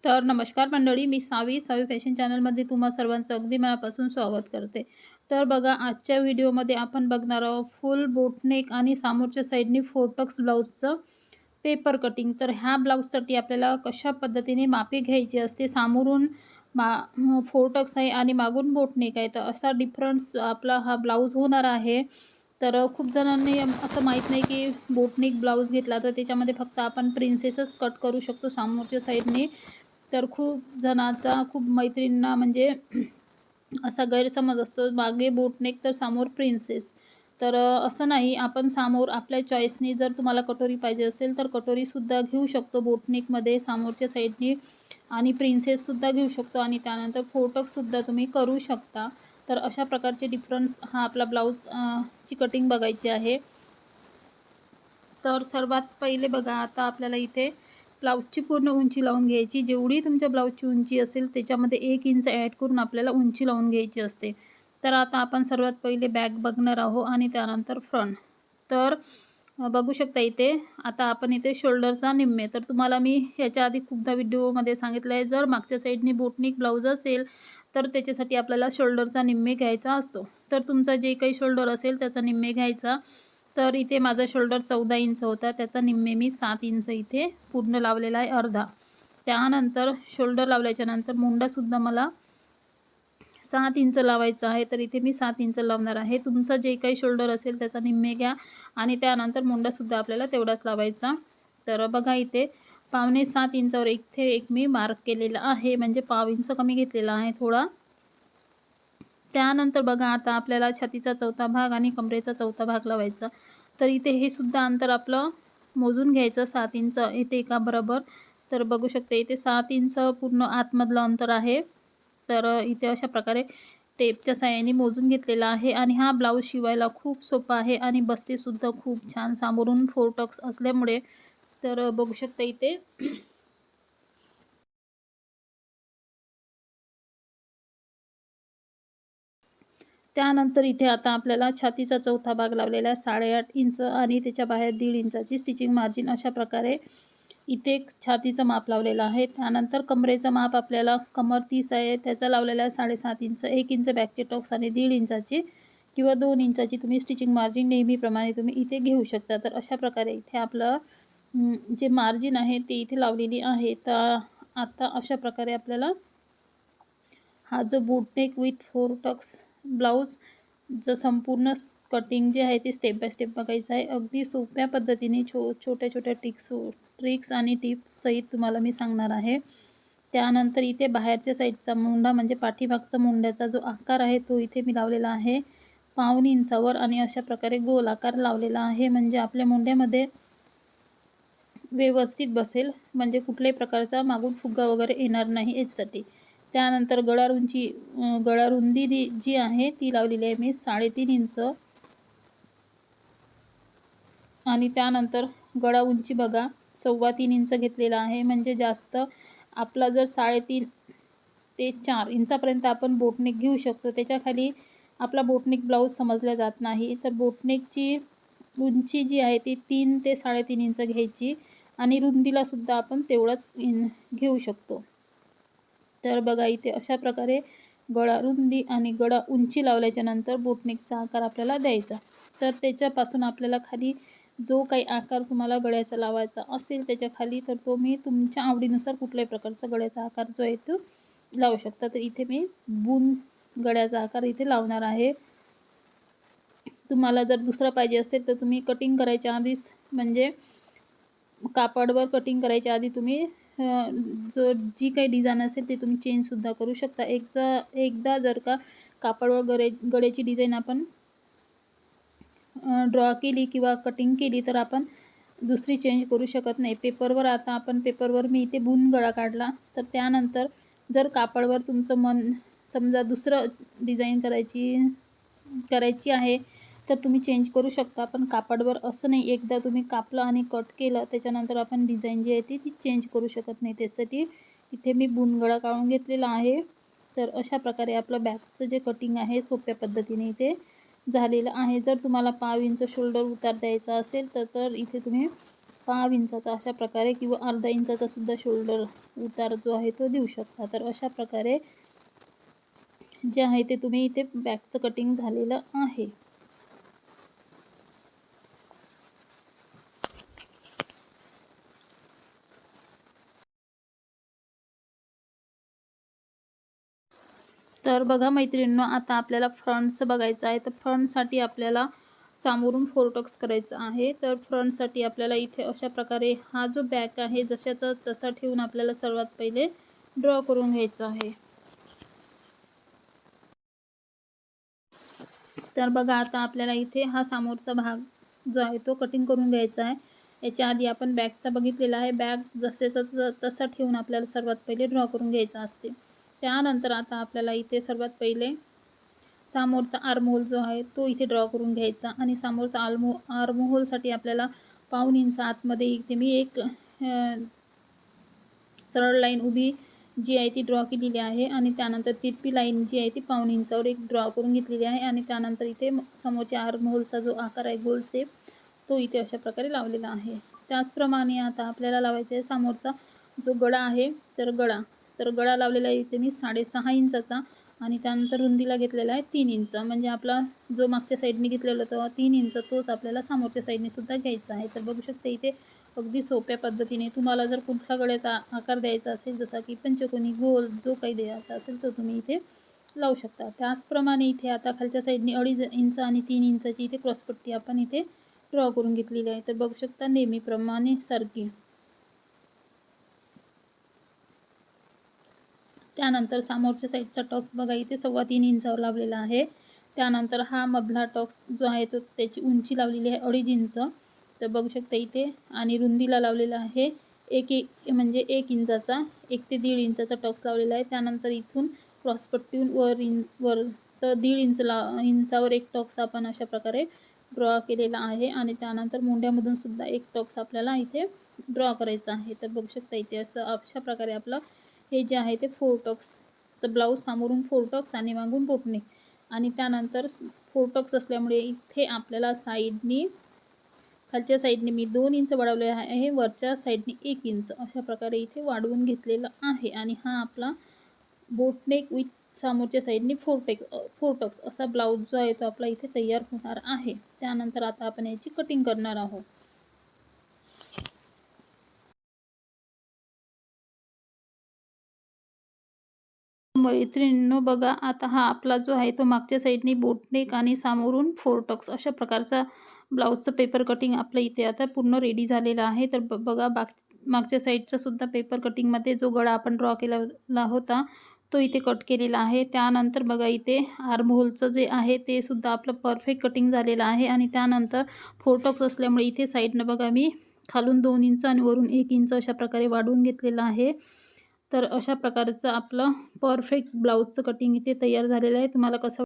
तर नमस्कार मंडळी, मी सावी फॅशन चॅनलमध्ये तुम्हा सर्वांचं अगदी मनापासून स्वागत करते. तर बघा, आजच्या व्हिडिओमध्ये आपण बघणार आहोत फुल बोटनेक आणि समोरच्या साईडनी फोटक्स ब्लाऊजचं पेपर कटिंग. तर ह्या ब्लाऊजसाठी आपल्याला कशा पद्धतीने मापे घ्यायची असते. सामोरून फोटक्स आहे आणि मागून बोटनेक आहे. तर असा डिफरन्स आपला हा ब्लाऊज होणार आहे. तर खूप जणांनी असं माहीत नाही की बोटनेक ब्लाऊज घेतला तर त्याच्यामध्ये फक्त आपण प्रिन्सेसच कट करू शकतो समोरच्या साईडनी. तर खूप जणाचा, खूप मैत्रिणींना म्हणजे असा गैरसमज असतो, मागे बोटनेक तर समोर प्रिन्सेस. तर असं नाही, आपण समोर आपल्या चॉईसनी जर तुम्हाला कटोरी पाहिजे असेल तर कटोरीसुद्धा घेऊ शकतो बोटनेकमध्ये समोरच्या साईडनी आणि प्रिन्सेससुद्धा घेऊ शकतो आणि त्यानंतर फोटकसुद्धा तुम्ही करू शकता. तर अशा प्रकारचे डिफरन्स हा आपला ब्लाऊज ची कटिंग बघायची आहे. तर सर्वात पहिले बघा, आता आपल्याला इथे ब्लाऊजची पूर्ण उंची लावून घ्यायची. जेवढी तुमच्या ब्लाऊजची उंची असेल त्याच्यामध्ये 1 इंच ॲड करून आपल्याला उंची लावून घ्यायची असते. तर आता आपण सर्वात पहिले बॅक बघणार आहोत आणि त्यानंतर फ्रंट. तर बघू शकता इथे, आता आपण इथे शोल्डरचा निम्मे. तर तुम्हाला मी ह्याच्या आधी खूपदा व्हिडिओमध्ये सांगितलं आहे, जर मागच्या साईडनी बोटनिक ब्लाऊज असेल तर त्याच्यासाठी आपल्याला शोल्डरचा निम्मे घ्यायचा असतो. तर तुमचा जे काही शोल्डर असेल त्याचा निम्मे घ्यायचा. तर इथे माझा शोल्डर 14 इंच होता, त्याचा निम्मे मी 7 इंच इथे पूर्ण लावलेला आहे, अर्धा. त्यानंतर शोल्डर लावल्याच्यानंतर मुंडासुद्धा मला 7 इंच लावायचा आहे, तर इथे मी 7 इंच लावणार आहे. तुमचं जे काही शोल्डर असेल त्याचा निम्मे घ्या आणि त्यानंतर मुंडासुद्धा आपल्याला तेवढाच लावायचा. तर बघा इथे पावणे 7 इंचावर इथे एक मी मार्क केलेला आहे, म्हणजे पाव इंच कमी घेतलेला आहे थोडा. त्यानंतर बघा, आता आपल्याला छातीचा चौथा भाग आणि कमरेचा चौथा भाग लावायचा. तर इथे हे सुद्धा अंतर आपलं मोजून घ्यायचं 7 इंच इथे एका बरोबर. तर बघू शकता इथे 7 इंच पूर्ण आतमधलं अंतर आहे. तर इथे अशा प्रकारे टेपच्या साहाय्याने मोजून घेतलेला आहे आणि हा ब्लाऊज शिवायला खूप सोपा आहे आणि बसतेसुद्धा खूप छान सामोरून 4 टक्स असल्यामुळे. तर बघू शकता इथे त्यानंतर इथे आता आपल्याला छातीचा चौथा भाग लावलेला आहे 8.5 इंच आणि त्याच्या बाहेर 1.5 इंचाची स्टिचिंग मार्जिन. अशा प्रकारे इथे छातीचं माप लावलेलं आहे. त्यानंतर कमरेचं माप आपल्याला कमर 30 आहे, त्याचा लावलेला आहे 7.5 इंच. 1 इंच बॅकचे टक्स आणि 1.5 इंचाची किंवा 2 इंचाची तुम्ही स्टिचिंग मार्जिन नेहमीप्रमाणे तुम्ही इथे घेऊ शकता. तर अशा प्रकारे इथे आपलं जे मार्जिन आहे ते इथे लावलेली आहे. तर आता अशा प्रकारे आपल्याला हा जो बोटनेक विथ 4 टक्स ब्लाऊजचं संपूर्ण कटिंग जे आहे ते स्टेप बाय स्टेप बघायचं आहे. अगदी सोप्या पद्धतीने छोट्या-छोट्या ट्रिक्स आणि टिप्ससहित तुम्हाला मी सांगणार आहे. त्यानंतर इथे बाहेरच्या साईडचा मुंडा म्हणजे पाठीमागचा मुंड्याचा जो आकार आहे तो इथे मी लावलेला आहे 1.5 इंचावर आणि अशा प्रकारे गोल आकार लावलेला आहे, म्हणजे आपल्या मुंड्यामध्ये व्यवस्थित बसेल, म्हणजे कुठल्याही प्रकारचा मागून फुगा वगैरे येणार नाही याच्यासाठी. त्यानंतर गळा रुंदी जी आहे ती लावलेली आहे मी 3.5 इंच आणि त्यानंतर गळा उंची बघा 3.25 इंच घेतलेला आहे, म्हणजे जास्त आपला जर 3.5 ते 4 इंचापर्यंत आपण बोटनेक घेऊ शकतो. त्याच्याखाली आपला बोटनेक ब्लाऊज समजला जात नाही. तर बोटनेकची उंची जी आहे ती 3 ते 3.5 इंच घ्यायची आणि रुंदीलासुद्धा आपण तेवढंच घेऊ शकतो. तर बघा इथे अशा प्रकारे गळा रुंदी आणि गळा उंची लावल्याच्यानंतर बोटनेकचा आकार आपल्याला द्यायचा. तर त्याच्यापासून आपल्याला खाली जो काही आकार तुम्हाला गळ्याचा लावायचा असेल त्याच्या खाली, तर तो मी तुमच्या आवडीनुसार कुठल्याही प्रकारचा गळ्याचा आकार जो आहे तो लावू शकता. तर इथे मी गळ्याचा आकार इथे लावणार आहे. तुम्हाला जर दुसरा पाहिजे असेल तर तुम्ही कटिंग करायच्या आधीच, म्हणजे कापडवर कटिंग करायच्या आधी तुम्ही जी काही डिझाईन असेल ते तुम्ही चेंजसुद्धा करू शकता. एकदा जर का कापडवर गळ्याची डिझाईन आपण ड्रॉ केली किंवा कटिंग केली तर आपण दुसरी चेंज करू शकत नाही. पेपरवर मी इथे गळा काढला, तर त्यानंतर जर कापडवर तुमचं समजा दुसरं डिझाईन करायची आहे तर तुम्ही चेंज करू शकता. पण कापडवर असं नाही, एकदा तुम्ही कापलं आणि कट केलं त्याच्यानंतर आपण डिझाईन जी आहे ती चेंज करू शकत नाही. त्यासाठी इथे मी गळा काढून घेतलेला आहे. तर अशा प्रकारे आपलं बॅकचं जे कटिंग आहे सोप्या पद्धतीने इथे झालेलं आहे. जर तुम्हाला 1.5 इंच शोल्डर उतार द्यायचा असेल तर इथे तुम्ही पाव इंचाचा अशा प्रकारे किंवा अर्धा इंचाचा सुद्धा शोल्डर उतार जो आहे तो देऊ शकता। तर अशा प्रकारे जे आहे ते तुम्ही इथे बॅकचं कटिंग झालेलं आहे। तर बघा मैत्रिणींनो, आता आपल्याला फ्रंटचं बघायचं आहे। तर फ्रंटसाठी आपल्याला सामोरून फोरटक्स करायचं आहे। तर फ्रंटसाठी आपल्याला इथे अशा प्रकारे हा जो बॅक आहे जशाचा तसा ठेवून आपल्याला सर्वात पहिले ड्रॉ करून घ्यायचा आहे। तर बघा आता आपल्याला इथे हा समोरचा भाग जो आहे तो कटिंग करून घ्यायचा आहे। याच्या आधी आपण बॅकचा बघितलेला आहे। बॅक जसेचा तसा ठेवून आपल्याला सर्वात पहिले ड्रॉ करून घ्यायचा असते। त्यानंतर आता आपल्याला इथे सर्वात पहिले समोरचा आर्महोल जो आहे तो इथे ड्रॉ करून घ्यायचा आणि समोरचा आर्महोलसाठी आपल्याला पाऊण इंच आतमध्ये इथे मी एक सरळ लाईन उभी जी आहे ती ड्रॉ केलेली आहे आणि त्यानंतर तिरपी लाईन जी आहे ती पाऊण इंचावर एक ड्रॉ करून घेतलेली आहे आणि त्यानंतर इथे समोरच्या आर्महोलचा जो आकार आहे गोल शेप तो इथे अशा प्रकारे लावलेला आहे। त्याचप्रमाणे आता आपल्याला लावायचा आहे समोरचा जो गळा आहे। तर गळा लावलेला आहे इथे मी 6.5 इंचाचा आणि त्यानंतर रुंदीला घेतलेला आहे 3 इंच। म्हणजे आपला जो मागच्या साईडने घेतलेला होता 3 इंच तोच आपल्याला समोरच्या साईडने सुद्धा घ्यायचा आहे। तर बघू शकता इथे अगदी सोप्या पद्धतीने तुम्हाला जर कुठल्या गळ्याचा आकार द्यायचा असेल जसा की पंचकोनी, गोल जो काही द्यायचा असेल तर तुम्ही इथे लावू शकता। त्याचप्रमाणे इथे आता खालच्या साईडने 2.5 इंच आणि 3 इंचाची इथे क्रॉसपट्टी आपण इथे ड्रॉ करून घेतलेली आहे। तर बघू शकता नेहमीप्रमाणे सारखी। त्यानंतर समोरच्या साईडचा टक्स बघा इथे 3.25 इंचावर लावलेला आहे। त्यानंतर हा मधला टक्स जो आहे तो त्याची उंची लावलेली आहे 2.5 इंच। तर बघू शकता इथे आणि रुंदीला लावलेला आहे म्हणजे 1 इंचाचा 1 ते 1.5 इंचाचा टक्स लावलेला आहे। त्यानंतर इथून क्रॉसपट्टीहून वर तर 1.5 इंचावर एक टक्स आपण अशा प्रकारे ड्रॉ केलेला आहे आणि त्यानंतर मुंड्यामधून सुद्धा एक टक्स आपल्याला इथे ड्रॉ करायचा आहे। तर बघू शकता इथे अशा प्रकारे आपलं हे जे आहे ते फोरटक्सचं ब्लाऊज समोरून फोरटक्स आणि मागून बोटनेक आणि त्यानंतर फोरटक्स असल्यामुळे इथे आपल्याला खालच्या साईडने मी 2 इंच वाढवले आहे, वरच्या साईडने 1 इंच अशा प्रकारे इथे वाढवून घेतलेलं आहे आणि हा आपला बोटनेक विथ समोरच्या साईडने फोरटक्स असा ब्लाऊज जो आहे तो आपला इथे तयार होणार आहे। त्यानंतर आता आपण याची कटिंग करणार आहोत। मैत्रिणींनो बघा आता हा आपला जो आहे तो मागच्या साईडने बोटनेक आणि समोरून फोरटक्स अशा प्रकारचा ब्लाऊजचं पेपर कटिंग आपलं इथे आता पूर्ण रेडी झालेलं आहे। तर बघा मागच्या साईडचा सुद्धा पेपर कटिंगमध्ये जो गळा आपण ड्रॉ केलेला होता तो इथे कट केलेला आहे। त्यानंतर बघा इथे आर्महोलचं जे आहे ते सुद्धा आपलं परफेक्ट कटिंग झालेलं आहे आणि त्यानंतर फोरटक्स असल्यामुळे इथे साईडनं बघा मी खालून 2 इंच आणि वरून 1 इंच अशा प्रकारे वाढवून घेतलेलं आहे। तर अशा प्रकारचं आपलं परफेक्ट ब्लाऊजचं कटिंग इथे तयार झालेलं आहे। तुम्हाला कसं